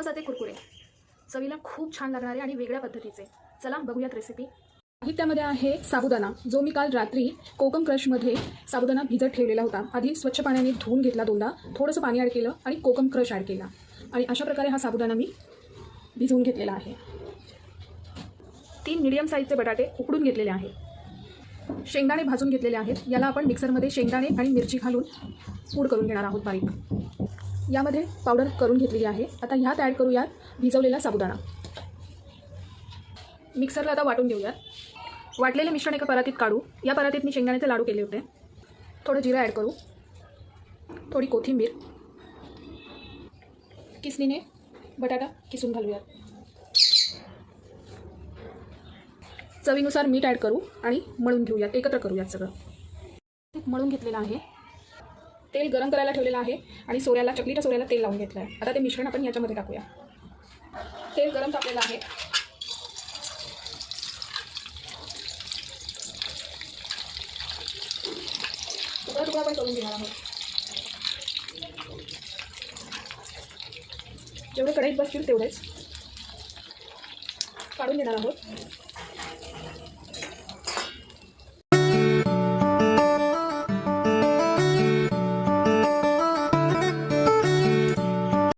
उपवासाचे कुरकुरे चवीला खूप छान लागणारे आणि वेगळ्या पद्धतीचे. चला बघूयात रेसिपी. साहित्यामध्ये आहे साबुदाणा, जो मी काल रात्री कोकम क्रशमध्ये साबुदाणा भिजत ठेवलेला होता. आधी स्वच्छ पाण्याने धुवून घेतला दोनदा, थोडंसं पाणी ॲड केलं आणि कोकम क्रश ॲड केला आणि अशा प्रकारे हा साबुदाणा मी भिजवून घेतलेला आहे. 3 मीडियम साईजचे बटाटे उकडून घेतलेले आहेत. शेंगदाणे भाजून घेतलेले आहेत. याला आपण मिक्सरमध्ये शेंगदाणे आणि मिरची घालून पूड करून घेणार आहोत बारीक. यामध्ये पावडर करून घेतलेली आहे. आता ह्यात ॲड करूयात भिजवलेला साबुदाणा. मिक्सरला आता वाटून घेऊयात. वाटलेले मिश्रण एका परातीत काढू. या परातीत मी शेंगदाण्याचे लाडू केले होते. थोडं जिरं ॲड करू, थोडी कोथिंबीर, किसणीने बटाटा किसून घालूयात. चवीनुसार मीठ ॲड करू आणि मळून घेऊयात, एकत्र करूयात सगळं. मळून घेतलेलं आहे. तेल गरम करायला ठेवलेलं आहे आणि सोऱ्याला, चकलीच्या सोऱ्याला तेल लावून घेतलं आहे. आता ते मिश्रण आपण याच्यामध्ये टाकूया. तेल गरम तापलेलं आहे. तुकडा तुकडा पण करून घेणार आहोत. जेवढे कढईत बसतील तेवढेच काढून घेणार आहोत.